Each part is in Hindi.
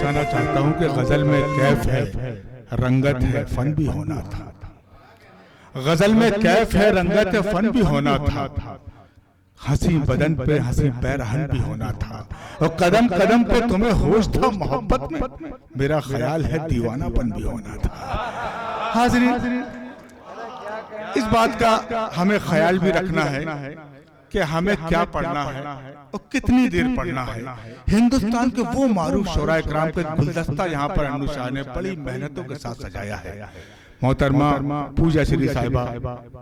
कहना चाहता हूं कि गजल में कैफ है, रंगत है, फन भी होना था। गजल में कैफ है, रंगत है, फन भी होना था। हंसी बदन पे हंसी पैरहन भी होना था, और कदम कदम पे तुम्हें होश था मोहब्बत में, मेरा ख्याल है दीवानापन भी होना था। हाज़रीन, इस बात का हमें ख्याल भी रखना है कि हमें क्या पढ़ना है और कितनी देर पढ़ना है। हिंदुस्तान के वो मारूफ शोराए किराम के गुलदस्ता यहाँ पर अन्नू शाह ने बड़ी मेहनतों के साथ सजाया है। मोहतरमा पूजा श्री साहिबा,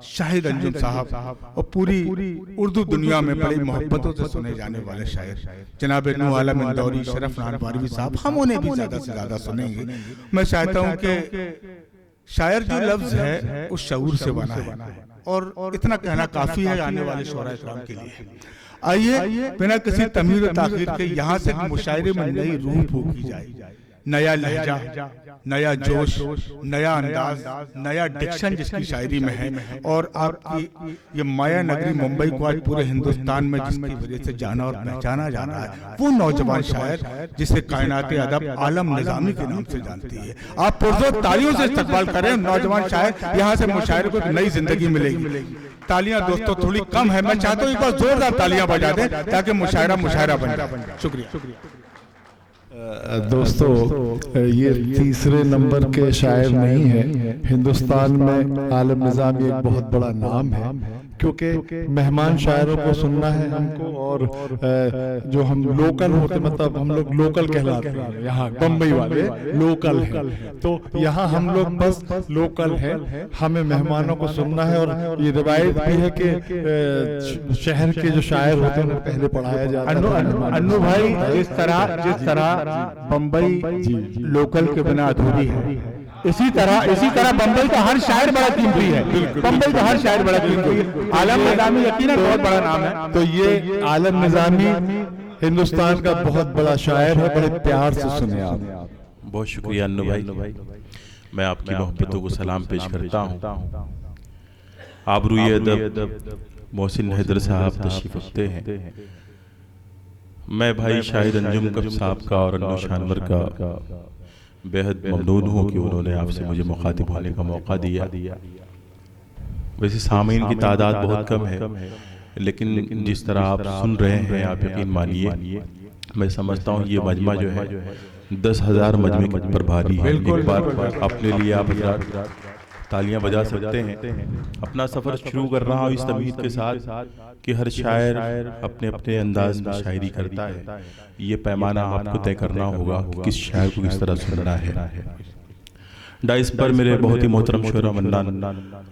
शाहिद अंजुम साहब और पूरी उर्दू दुनिया में बड़ी मोहब्बतों से सुने जाने वाले शायर जनाब नूह आलम इंदौरी, शरफ नान बारवी साहब, हम उन्हें भी ज्यादा से ज्यादा सुनेंगे। मैं चाहता हूँ कि शायर जो लफ्ज है उस शऊर से बना है, और इतना कहना काफी है आने वाले शोराए किराम के लिए। आइए बिना किसी तमीर और ताखीर के यहाँ से मुशायरे में नई रूह फूकी जाए, नया लहजा, नया जोश, नया अंदाज, नया डिक्शन जिसकी शायरी में है। और आपकी ये माया नगरी मुंबई को आज पूरे हिंदुस्तान में जिसकी वजह से जाना और पहचाना जा रहा है, वो नौजवान शायर जिसे कायनाते अदब आलम निजामी के नाम से जानती है। आप पुरजोर तालियों से इस्तकबाल करें नौजवान शायर, यहाँ से मुशायरे को एक नई जिंदगी मिलेगी। तालियां दोस्तों थोड़ी कम है, मैं चाहता हूँ एक बार जोरदार तालियां बजा दें ताकि मुशायरा बन जाए। शुक्रिया। दोस्तों, ये तीसरे नंबर के शायर नहीं है। हिंदुस्तान में आलम निज़ामी एक बहुत बड़ा नाम है, क्योंकि मेहमान शायरों को सुनना है हमको, और जो हम लोकल होते, मतलब हम लोग लोकल कहलाते हैं, यहाँ बम्बई वाले लोकल हैं, तो यहाँ हम लोग बस लोकल हैं, हमें मेहमानों को सुनना है। और ये रिवायत भी है कि शहर के जो शायर होते हैं उनको पहले पढ़ाया जाता है। अन्नू भाई, जिस तरह बम्बई लोकल के बिना अधूरी है, इसी तरह बम्बई का हर शायर बड़ा कीमती है। बम्बई का हर शायर बड़ा कीमती है। आलम निज़ामी यकीनन बहुत बड़ा नाम है। तो ये आलम निज़ामी हिंदुस्तान का बहुत बड़ा शायर है, बड़े प्यार से सुने आप। बहुत शुक्रिया अन्नू भाई, मैं आपकी मोहब्बतों को सलाम पेश करता हूँ। आबरूए अदब मोहसिन हैदर साहब तशरीफ रखते हैं। मैं भाई शाहिद अंजुम कब साहब का और अन्नू शानवर का बेहद ममनून हूँ कि उन्होंने आपसे मुझे मुखातिब होने का मौका दिया। वैसे सामीन की तादाद बहुत कम है, लेकिन जिस तरह आप सुन रहे हैं आप यकीन मानिए, मैं समझता हूँ ये मजमा जो है 10,000 मजमे पर भारी है। एक बार अपने लिए आप तालियां बजा सकते हैं। अपना सफ़र शुरू कर रहा हूँ इस तमीज़ के साथ कि हर शायर अपने अपने अंदाज में शायरी करता है। ये पैमाना आपको तय करना होगा कि किस शायर को किस तरह सुनना है। डाइस पर मेरे बहुत ही मोहतरम शोरा मन्नान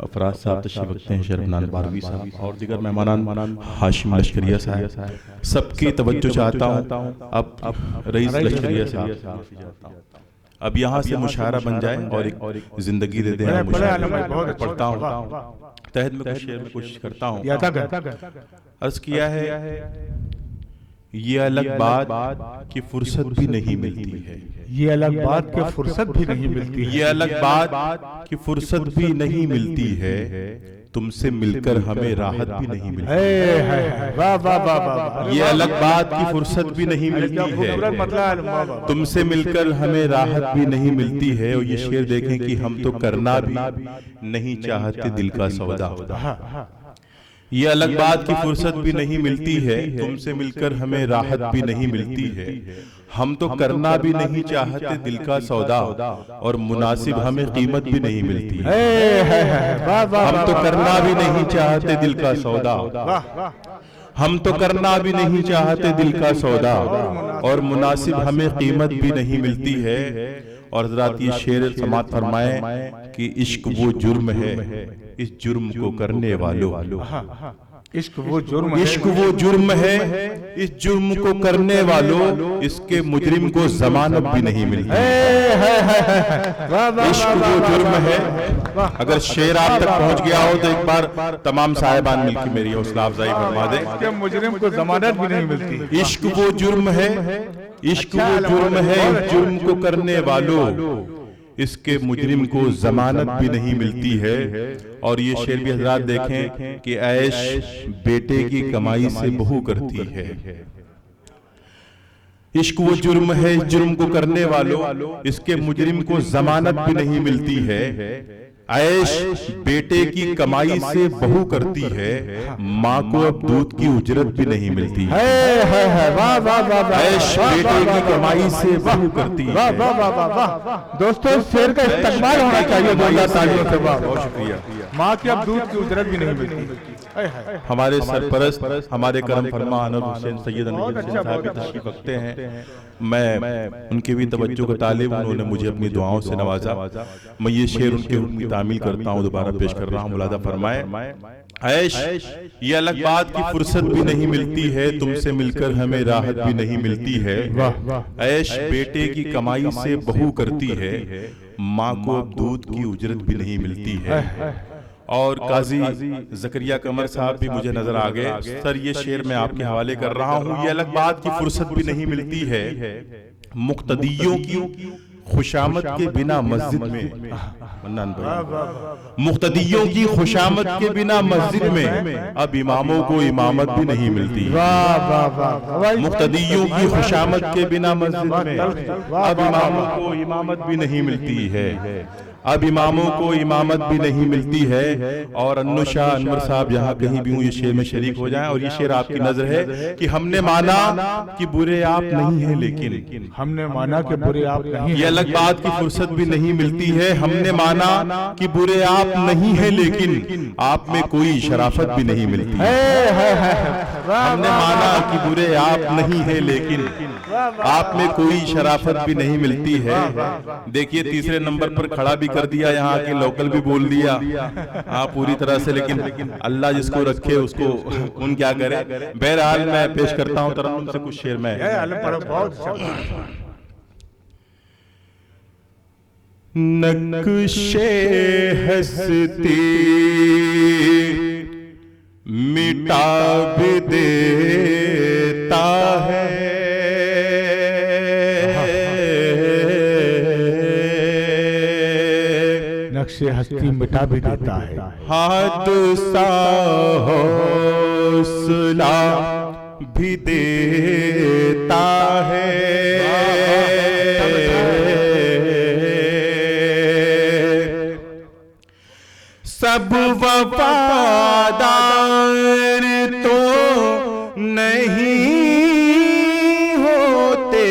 अफराज साहब तशरीफ रखते हैं, शरफ नान बारवी साहब और दीगर मेहमान, हाशिम लश्करिया साहब, सबकी तवज्जो चाहता हूँ। अब रईस लश्करिया साहब, अब यहाँ से मुशायरा बन जाए और एक जिंदगी दे दे। बहुत पढ़ता हूँ, तहत में कुछ शेर में कोशिश करता हूँ। अर्ज किया है, ये अलग बात की फुर्सत भी नहीं मिलती है, ये अलग बात की फुर्सत भी नहीं मिलती है, ये अलग बात की फुर्सत भी नहीं मिलती है, तुमसे मिलकर हमें राहत भी नहीं मिलती है। वाह वाह वाह वाह, ये अलग बात की फुर्सत भी नहीं मिलती है, तुमसे मिलकर हमें राहत भी नहीं मिलती है। और ये शेर देखें कि हम तो करना भी नहीं चाहते दिल का सौदा। ये अलग बात की फुर्सत भी नहीं मिलती है, तुमसे मिलकर हमें राहत भी नहीं मिलती है। हम तो करना भी नहीं चाहते दिल का सौदा, और मुनासिब हमें कीमत भी नहीं मिलती है। हम तो करना भी नहीं चाहते दिल का सौदा, हम तो करना भी नहीं चाहते दिल का सौदा, और मुनासिब हमें कीमत भी नहीं मिलती है। और हज़रात ये शेर समात फरमाएं कि इश्क वो जुर्म है, इस जुर्म को करने वालों इश्क वो जुर्म इश्क वो जुर्म है, इस जुर्म को करने वालों इसके मुजरिम को जमानत भी नहीं मिलती। इश्क वो जुर्म है। अगर शेर आप तक पहुंच गया हो तो एक बार तमाम साहिबान मिलकर मेरी हौसला अफजाई फरमा दे। इसके मुजरिम को जमानत भी नहीं मिलती। इश्क वो जुर्म है, इश्क वो जुर्म है, इस जुर्म को करने वालों इसके मुजरिम को जमानत भी नहीं मिलती है। और ये शेर भी हजरात देखें कि ऐश बेटे की कमाई से बहू करती है। इश्क वो जुर्म है, इस जुर्म को करने वालों इसके मुजरिम को जमानत भी नहीं मिलती है। ऐश बेटे की कमाई से बहू करती है, माँ को अब दूध की उजरत भी नहीं मिलती है। ऐश बेटे की कमाई से बहू करती है। दोस्तों शेर का इस्तेमाल होना चाहिए। बहुत शुक्रिया। माँ की अब दूध की उजरत भी नहीं मिलती। हमारे सरपरस्त हमारे करम फरमा अनवर हुसैन सैयद अनवर हुसैन साहब भी तशरीफ रखते हैं। मैं उनके भी तवज्जो का तालिब, उन्होंने मुझे अपनी दुआओं से नवाजा। मैं ये शेर उनके उनकी तामील करता हूँ, दोबारा पेश कर रहा हूँ। मुलादा फरमाए। ऐश ये अलग बात की फुर्सत भी नहीं मिलती है, तुमसे मिलकर हमें राहत भी नहीं मिलती है। ऐश बेटे की कमाई से बहू करती है, माँ को अब दूध की उजरत भी नहीं मिलती है। और काजी जकरिया कमर साहब भी मुझे नजर आ गए। सर ये शेर मैं आपके हवाले कर रहा हूँ। ये अलग बात की फुर्सत भी नहीं मिलती है, मुक्तदियों की खुशामद के बिना मस्जिद में, मुक्तदियों की खुशामद के बिना मस्जिद में अब इमामों को इमामत भी नहीं मिलती। मुक्तदियों की खुशामद के बिना मस्जिद में अब इमामों को इमामत भी नहीं मिलती है। अब इमामों को इमामत भी नहीं मिलती है। और अन्नु शाह अनवर साहब यहाँ कहीं भी हूँ ये शेर में शरीक हो जाएं। और ये शेर आपकी नजर है कि हमने माना कि बुरे आप नहीं है, लेकिन हमने माना कि बुरे आप नहीं। ये अलग बात की फुर्सत भी नहीं मिलती है। हमने माना कि बुरे आप नहीं है, लेकिन आप में कोई शराफत भी नहीं मिलती है। हमने माना कि बुरे आप नहीं है, लेकिन आप में कोई शराफत भी नहीं मिलती है। देखिए तीसरे नंबर पर खड़ा भी कर दिया, यहाँ के लोकल भी बोल दिया हाँ पूरी तरह से, लेकिन अल्लाह जिसको रखे उसको उन क्या करे। बहरहाल मैं पेश करता हूँ तरन्नुम से कुछ शेर में। नक्शे हस्ती मिटा भी देता है, नक्शे हस्ती मिटा भी देता है। हाथ सा हौसला भी देता है, सब वफादार तो नहीं होते,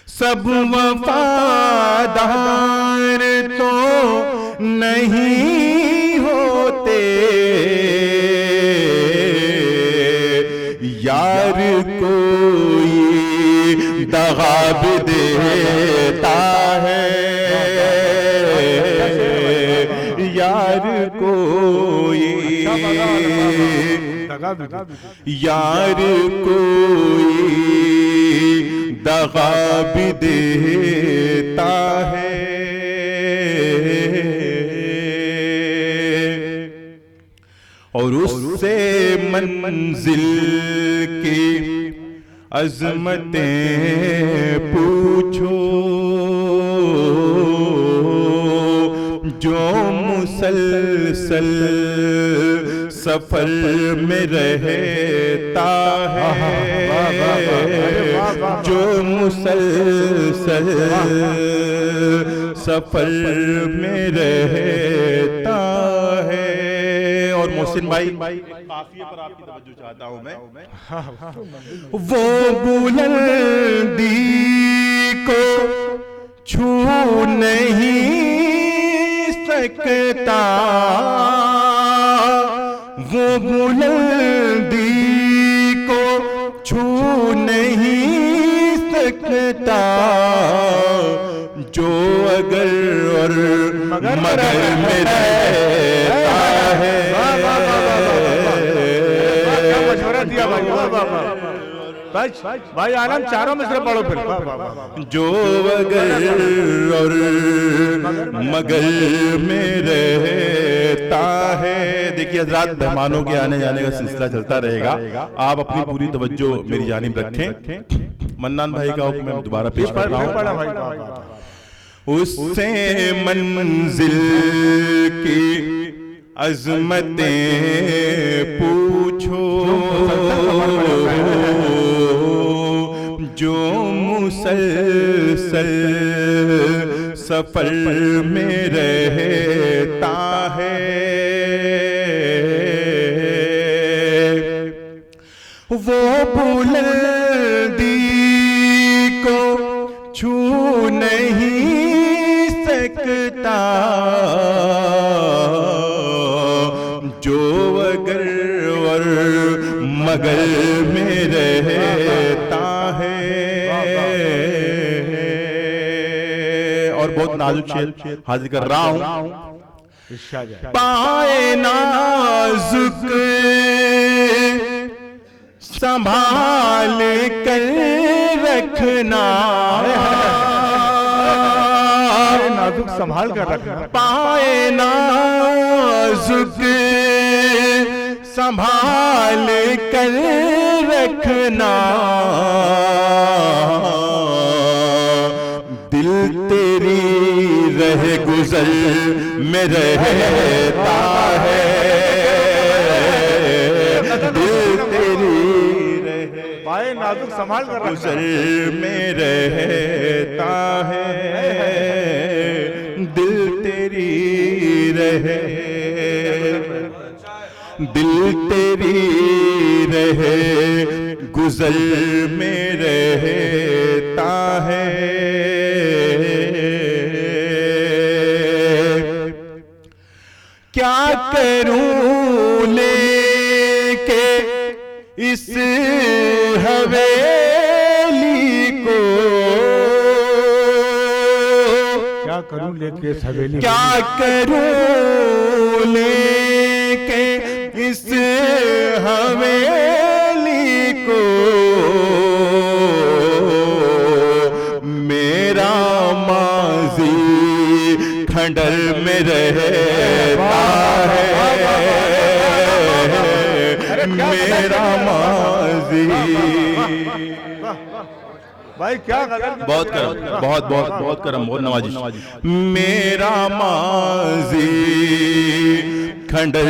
सब वफादार तो नहीं होते, यार कोई दगा भी देता है, यार कोई यार कोई दगा भी देता है। और उससे मंजिल की अजमतें पूछो, जो मुसलसल सफर में रहता है, जो मुसलसल सफर में रहता है। और मोहसिन भाई काफिये पर आपकी तवज्जो चाहता हूं मैं। वो बुलंदी को छू नहीं सकता, वो बुलंदी को छू नहीं सकता, जो अगर और भाई आलम चारों में से पढ़ो फिर। जो अगर और मगर में रहता है। देखिए हजरात, मेहमानों के आने जाने का सिलसिला चलता रहेगा, आप अपनी पूरी तवज्जो मेरी जानिब रखें। मन्नान भाई का हुक्म मैं दोबारा पेश कर रहा हूं। उससे मंजिल की अजमतें पूछो, जो मुसलसल सफर में रहता है। वो बुलंदी को छू नहीं सकता, जो अगर और मगर में रहता है। और बहुत नाजुक शेर हाजिर कर रहा हूं। पाए नाजुक संभाल कर रखना, नाजुक संभाल कर रखना। पाए नाजुक संभाल कर रखना, दिल तेरी रहे गुजर में रहता है। दिल तेरी रहे पाए नाजुक संभाल कर रखना, गुजर में रहता है। दिल तेरी रहे, दिल तेरी रहे गुजर में रहता है। क्या करूं लेके इस हवेली को, क्या करूं लेके इस हवेली, क्या करूं लेके इस हवेली को, मेरा माज़ी खंडर में रहता है। मेरा माज़ी, भाई क्या गजल, बहुत करम, बहुत बहुत बहुत करम, बहुत नवाजिश। मेरा माज़ी खंडर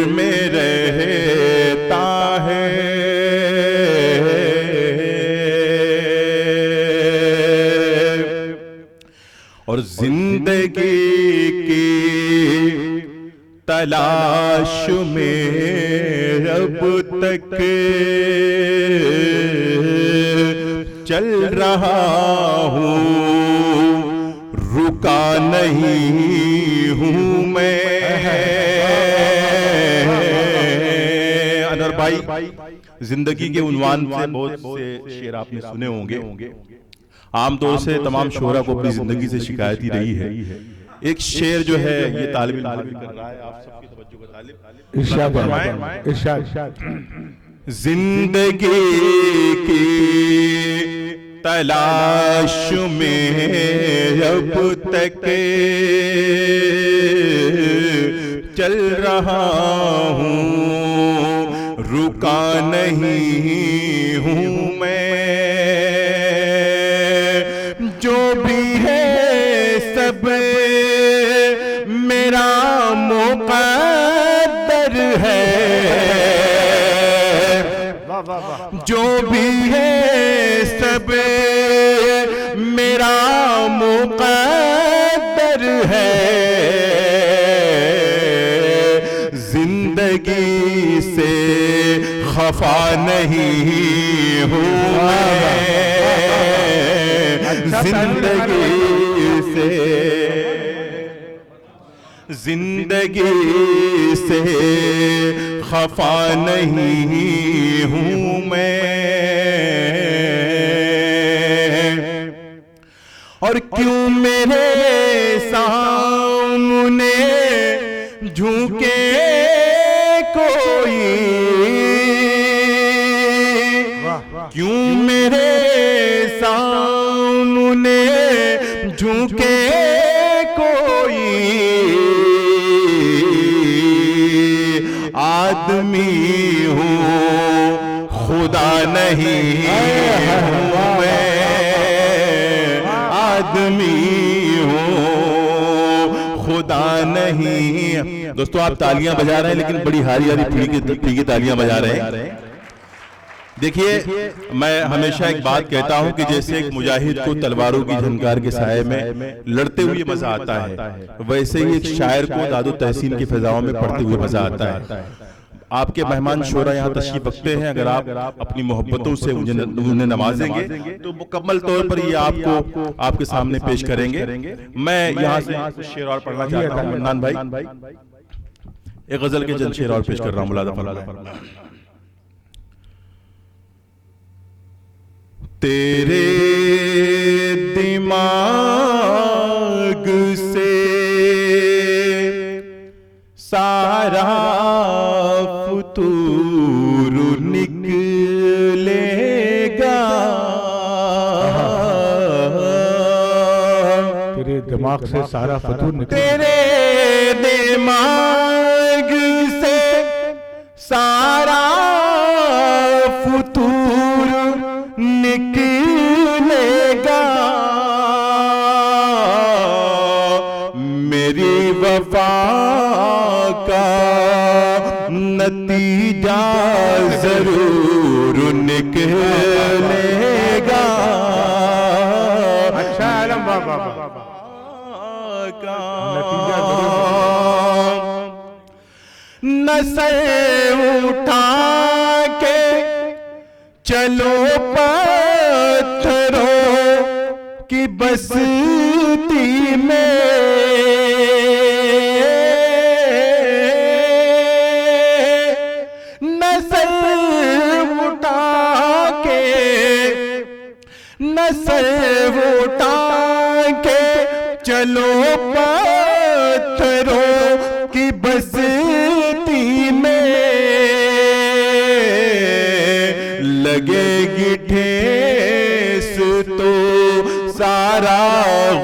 में रहता है। और जिंदगी की तलाश में अब तक चल रहा हूँ, रुका नहीं हूँ मैं। अनवर भाई, जिंदगी के उन्वान से बहुत से शेर आपने सुने होंगे। आमतौर से तमाम शोहरा को अपनी जिंदगी से शिकायत ही रही है। एक शेर जो है ये तालिब इल्म हाफिज कर रहा है, आप सबकी तवज्जो का तालिब। इरशाद इरशाद। जिंदगी की तलाश में अब तक चल रहा हूँ, रुका नहीं हूँ मैं। जो भी है सब मेरा मुक़द्दर है, जो भी है सब मेरा मुक़द्दर है। जिंदगी से खफा नहीं हूँ मैं, जिंदगी से खफा नहीं हूँ मैं। और क्यों मेरे सामने झुके कोई, क्यों मेरे सामने झुके कोई आदमी हूँ खुदा नहीं हूँ मैं, आदमी हूँ खुदा नहीं। दोस्तों आप तालियां बजा रहे हैं लेकिन बड़ी हारी हारी पीढ़ी की तालियां बजा रहे हैं। देखिए मैं हमेशा एक बात कहता हूं कि जैसे एक मुजाहिद को तलवारों की झनकार के साए में लड़ते हुए मजा आता है, वैसे ही एक शायर को दादो तहसीन की फिजाओं में पढ़ते हुए मजा आता है। आपके मेहमान शोरा यहाँ तशरीफ रखते हैं, अगर आप अपनी मोहब्बतों से उन्हें नवाजेंगे तो मुकम्मल तौर पर ये आपको आपके सामने पेश करेंगे। मैं यहाँ से शेर और पढ़ना चाहता हूँ मन्नान भाई, एक गजल के चंद शेर और पेश कर रहा हूँ। मुलाजा फरमाएं। तेरे दिमाग से सारा फुतूर निकलेगा, तेरे दिमाग से सारा फतूर निकलेगा, तेरे दिमाग से सारा फुतूर निकलेगा, मेरी वफा का नतीजा जरूर निकलेगा। अच्छा आलम बाबा नतीजा नसर उठा के चलो पत्थरों की बस्ती में, नसर उठा के चलो पत्थरों की बस्ती में, लगेगी ठेस तो सारा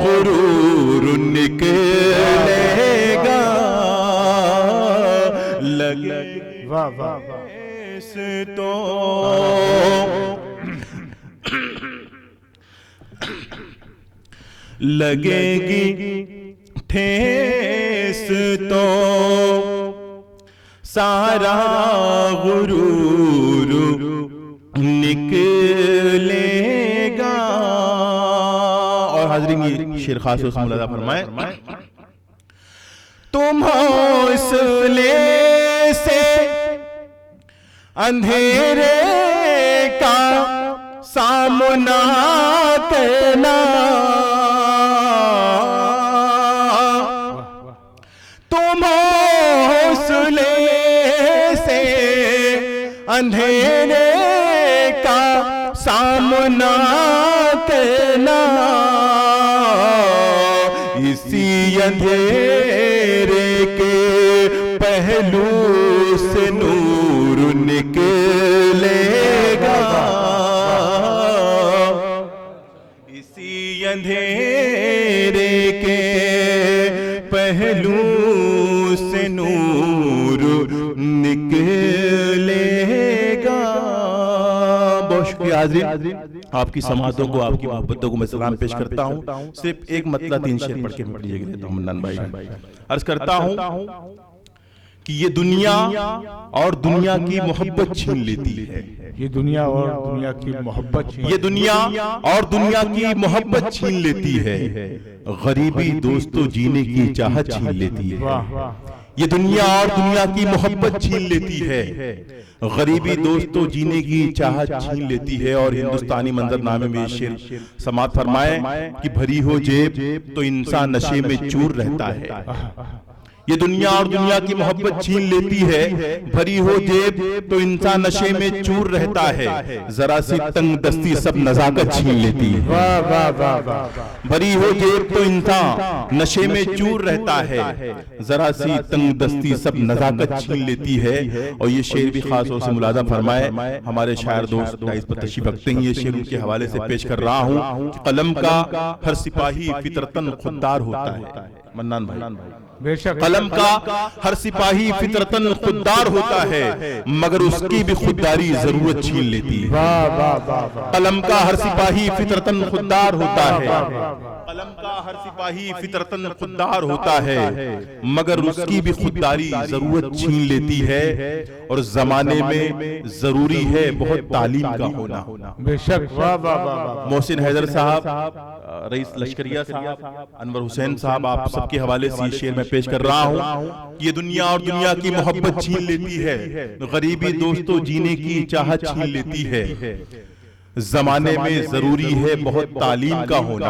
गुरूर निकलेगा, लगेगी वाह वाह ठेस तो लगेगी ठेस तो सारा गुरूर निकलेगा। और हाज़रीन ये शेर खास मुलाजा फरमाए। तुम हौसले से अंधेरे का सामना करना, तुम हौसले से अंधेरे का सामना करना, इसी अंधेरे के पहलू से नूर निकलेगा, इसी अंधेरे के पहलू से नूर निकलेगा। बहुत शुक्रिया हाज़रीन, आपकी समातों को आपकी मोहब्बतों को मैं सलाम पेश करता हूँ। सिर्फ एक मतलब 3 शेर पढ़ के मैं लीजिए लेता हूँ मन्नान भाई। अर्ज करता हूँ कि ये दुनिया और दुनिया की मोहब्बत छीन लेती है, ये दुनिया और दुनिया की मोहब्बत, ये दुनिया और दुनिया की मोहब्बत छीन लेती है, गरीबी दोस्तों जीने की चाहत छीन लेती है। ये दुनिया और दुनिया की मोहब्बत छीन लेती है, गरीबी दोस्तों जीने की चाहत छीन लेती है। और हिंदुस्तानी मंजरनामे में शेर समात फरमाए कि भरी हो जेब तो इंसान नशे में चूर रहता है, ये दुनिया और दुनिया की मोहब्बत छीन लेती है, भरी हो जेब तो इंसान नशे में चूर रहता है, जरा सी तंग दस्ती सब नजाकत छीन लेती है। वाह वाह वाह वाह। भरी हो जेब तो इंसान नशे में चूर रहता है, जरा सी तंग दस्ती सब नजाकत छीन लेती है। और ये शेर भी खास तौर से मुलाजा फरमाए, हमारे शायर दोस्त इस पर तशरीफ रखते हैं। ये शेर उनके हवाले से पेश कर रहा हूँ। कलम का हर सिपाही फितरतन खुददार होता है। मन्नान भाई, बेशक। कलम का हर सिपाही फितरतन खुददार होता है, मगर उसकी भी खुददारी जरूरत छीन लेती है। वाह वाह वाह। कलम का हर सिपाही फितरतन खुददार होता है, कलम का हर सिपाही फितरतन खुददार होता है, मगर उसकी भी खुददारी जरूरत छीन लेती है। और जमाने में जरूरी है बहुत तालीम का होना। बेशक। वाह वाह वाह। मोहसिन हैदर साहब, रईस लश्करिया साहब, अनवर हुसैन साहब, आप सबके हवाले से ये शेर मैं पेश कर रहा हूँ। ये दुनिया और दुनिया की मोहब्बत छीन लेती है, गरीबी दोस्तों जीने की चाहत छीन लेती है। जमाने में जरूरी है बहुत तालीम का होना,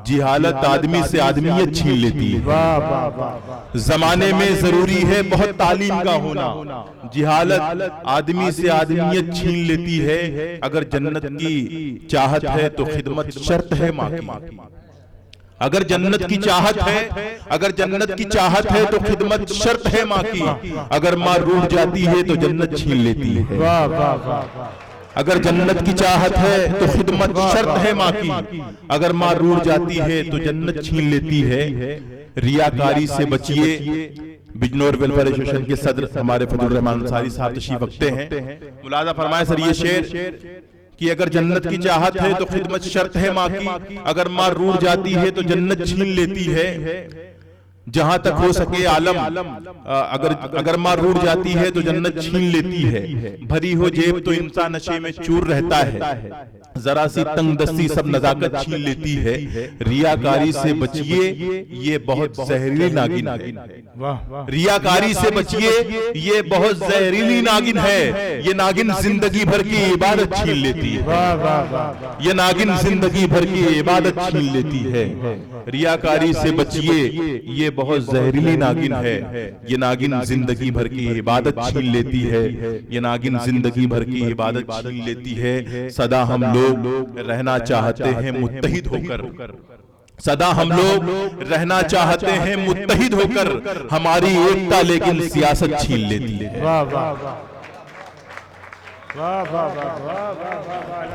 जिहालत आदमी से आदमियत छीन लेती है। वाह वाह वाह। जमाने में जरूरी है बहुत तालीम का होना, जिहालत आदमी से आदमियत छीन लेती है। अगर जन्नत की चाहत है तो खिदमत शर्त है माँ की। अगर जन्नत की चाहत है, अगर जन्नत की चाहत है तो खिदमत शर्त है माँ की। अगर माँ रूठ जाती है तो जन्नत छीन लेती है। वाह वाह वाह। अगर जन्नत की चाहत है तो खिदमत शर्त है माँ की। अगर माँ रूठ जाती है तो जन्नत छीन लेती है। रियाकारी से बचिए। बिजनौर वेलफेयर एसोसिएशन के सदर हमारे फजल रहमान अंसारी साहब तशरीफ रखते हैं। मुलाजा फरमाए सर ये शेर कि अगर जन्नत की चाहत है तो खिदमत शर्त है माँ की। अगर माँ रूठ जाती है तो जन्नत छीन लेती है। जहां तक हो सके आलम, अगर माँ रूठ जाती है तो जन्नत छीन लेती है। भरी हो जेब तो इंसान नशे में चूर रहता है, जरा सी तंग दस्ती सब नजाकत छीन लेती है। रियाकारी से बचिए, ये बहुत जहरीली नागिन है। रियाकारी से बचिए, ये बहुत जहरीली नागिन है। ये नागिन जिंदगी भर की इबादत छीन लेती है। ये नागिन जिंदगी भर की इबादत छीन लेती है। रियाकारी से बचिए, ये बहुत जहरीली नागिन है। ये नागिन जिंदगी भर की इबादत छीन लेती है। ये नागिन जिंदगी भर की इबादत छीन लेती है। सदा हम लोग रहना चाहते हैं मुत्तहिद होकर, सदा हम लोग रहना चाहते हैं मुत्तहिद होकर। हमारी एकता लेकिन सियासत छीन लेती है। वाह वाह वाह वाह वाह वाह।